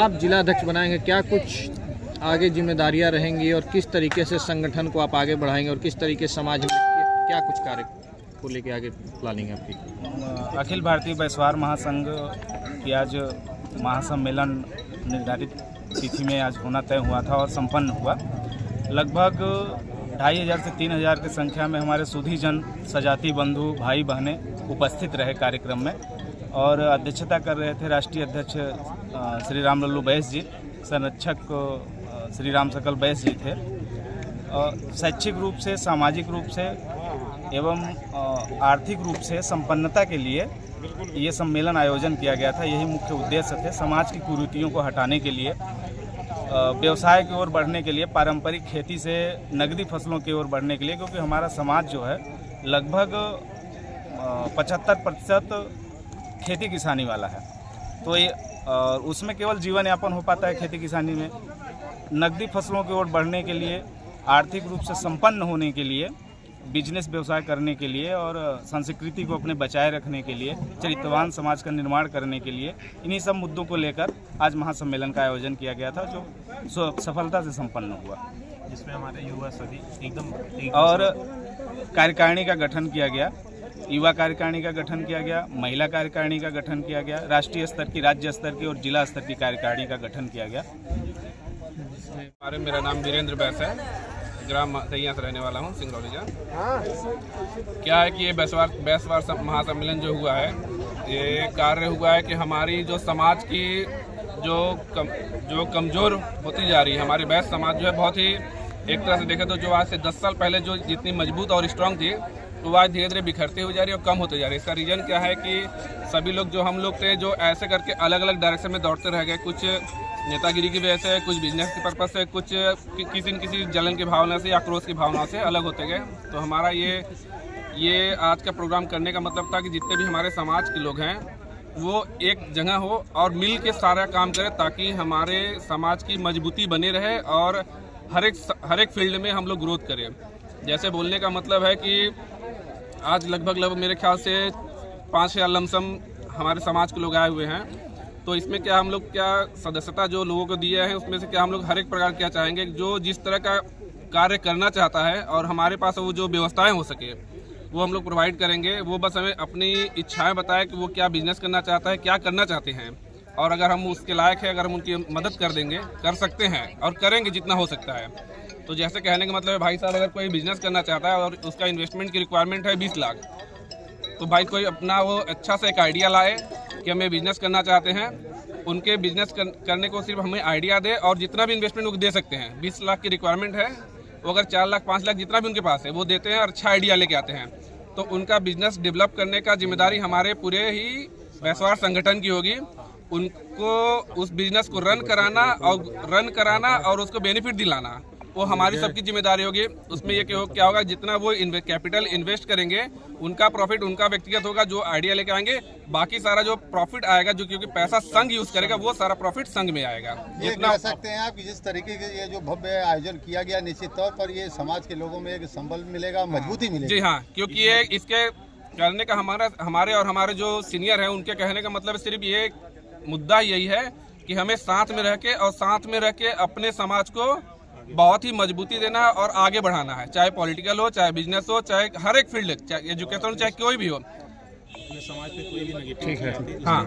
आप जिला अध्यक्ष बनाएंगे, क्या कुछ आगे जिम्मेदारियां रहेंगी और किस तरीके से संगठन को आप आगे बढ़ाएंगे और किस तरीके से समाज में क्या कुछ कार्य को लेकर आगे प्लानिंग है आपकी? अखिल भारतीय बैसवार महासंघ की आज महासम्मेलन निर्धारित तिथि में आज होना तय हुआ था और संपन्न हुआ। लगभग 2500 से 3000 की संख्या में हमारे सुधी जन, सजाती बंधु, भाई बहनें उपस्थित रहे कार्यक्रम में और अध्यक्षता कर रहे थे राष्ट्रीय अध्यक्ष श्री राम लल्लू बैस जी, संरक्षक श्री राम सकल बैस जी थे। शैक्षिक रूप से, सामाजिक रूप से एवं आर्थिक रूप से संपन्नता के लिए ये सम्मेलन आयोजन किया गया था। यही मुख्य उद्देश्य थे, समाज की कुरीतियों को हटाने के लिए, व्यवसाय की ओर बढ़ने के लिए, पारंपरिक खेती से नगदी फसलों की ओर बढ़ने के लिए, क्योंकि हमारा समाज जो है लगभग 75% खेती किसानी वाला है। तो ये उसमें केवल जीवन यापन हो पाता है खेती किसानी में। नगदी फसलों की ओर बढ़ने के लिए, आर्थिक रूप से संपन्न होने के लिए, बिजनेस व्यवसाय करने के लिए और संस्कृति को अपने बचाए रखने के लिए, चरित्रवान समाज का निर्माण करने के लिए, इन्हीं सब मुद्दों को लेकर आज महासम्मेलन का आयोजन किया गया था, जो सफलता से संपन्न हुआ, जिसमें हमारे युवा सभी एकदम और कार्यकारिणी का गठन किया गया। युवा कार्यकारिणी का गठन किया गया, महिला कार्यकारिणी का गठन किया गया, राष्ट्रीय स्तर की, राज्य स्तर की और जिला स्तर की कार्यकारिणी का गठन किया गया। मेरा नाम वीरेंद्र बैस है, ग्राम तैया से रहने वाला हूँ, सिंगरौली जा। क्या है कि ये बैसवार महासम्मेलन जो हुआ है, ये कार्य हुआ है कि हमारी जो समाज की जो कमज़ोर होती जा रही है, हमारी बैस समाज जो है बहुत ही, एक तरह से देखें तो जो आज से 10 साल पहले जो जितनी मजबूत और स्ट्रांग थी, तो वो आज धीरे धीरे बिखरती हुई जा रही है और कम होते जा रही है। इसका रीज़न क्या है कि सभी लोग जो हम लोग थे, जो ऐसे करके अलग अलग डायरेक्शन में दौड़ते रह गए, कुछ नेतागिरी की वजह से, कुछ बिजनेस के पर्पज से, कुछ किसी न किसी जलन की भावना से या क्रोध की भावना से अलग होते गए। तो हमारा ये आज का प्रोग्राम करने का मतलब था कि जितने भी हमारे समाज के लोग हैं वो एक जगह हो और मिल के सारा काम करें, ताकि हमारे समाज की मजबूती बनी रहे और हर एक फील्ड में हम लोग ग्रोथ करें। जैसे बोलने का मतलब है कि आज लगभग मेरे ख्याल से 5000 लमसम हमारे समाज के लोग आए हुए हैं। तो इसमें क्या हम लोग क्या सदस्यता जो लोगों को दिया है, उसमें से क्या हम लोग हर एक प्रकार क्या चाहेंगे, जो जिस तरह का कार्य करना चाहता है और हमारे पास वो जो व्यवस्थाएं हो सके वो हम लोग प्रोवाइड करेंगे। वो बस हमें अपनी इच्छाएं बताए कि वो क्या बिजनेस करना चाहता है, क्या करना चाहते हैं, और अगर हम उसके लायक है, अगर हम उनकी मदद कर देंगे, कर सकते हैं और करेंगे जितना हो सकता है। तो जैसे कहने का मतलब है, भाई साहब अगर कोई बिजनेस करना चाहता है और उसका इन्वेस्टमेंट की रिक्वायरमेंट है 20 लाख, तो भाई कोई अपना वो अच्छा सा एक आइडिया लाए कि हमें बिजनेस करना चाहते हैं, उनके बिजनेस करने को सिर्फ हमें आइडिया दे और जितना भी इन्वेस्टमेंट वो दे सकते हैं। 20 लाख की रिक्वायरमेंट है, वो अगर 4 लाख 5 लाख जितना भी उनके पास है वो देते हैं और अच्छा आइडिया लेके आते हैं। तो उनका बिजनेस डेवलप करने का जिम्मेदारी हमारे पूरे ही बैसवार संगठन की होगी। उनको उस बिजनेस को रन कराना और उसको बेनिफिट दिलाना, वो हमारी सबकी जिम्मेदारी होगी। उसमें ये क्या होगा, जितना वो कैपिटल इन्वेस्ट करेंगे उनका प्रॉफिट उनका व्यक्तिगत होगा, जो आइडिया लेके आएंगे, बाकी सारा जो प्रॉफिट आएगा, जो क्योंकि पैसा संघ यूज करेगा, वो सारा प्रॉफिट संघ में आएगा। ये कह सकते हैं आप कि जिस तरीके के ये जो भव्य आयोजन किया गया, निश्चित तौर पर ये समाज के लोगों में एक संबल मिलेगा, मजबूती मिलेगी। जी हाँ, क्योंकि ये इसके करने का हमारे जो सीनियर है उनके कहने का मतलब सिर्फ ये मुद्दा यही है कि हमें साथ में रह के अपने समाज को बहुत ही मजबूती देना है और आगे बढ़ाना है, चाहे पॉलिटिकल हो, चाहे बिजनेस हो, चाहे हर एक फील्ड, चाहे एजुकेशन हो, चाहे कोई भी हो। समाज पे कोई भी ठीक है। हाँ।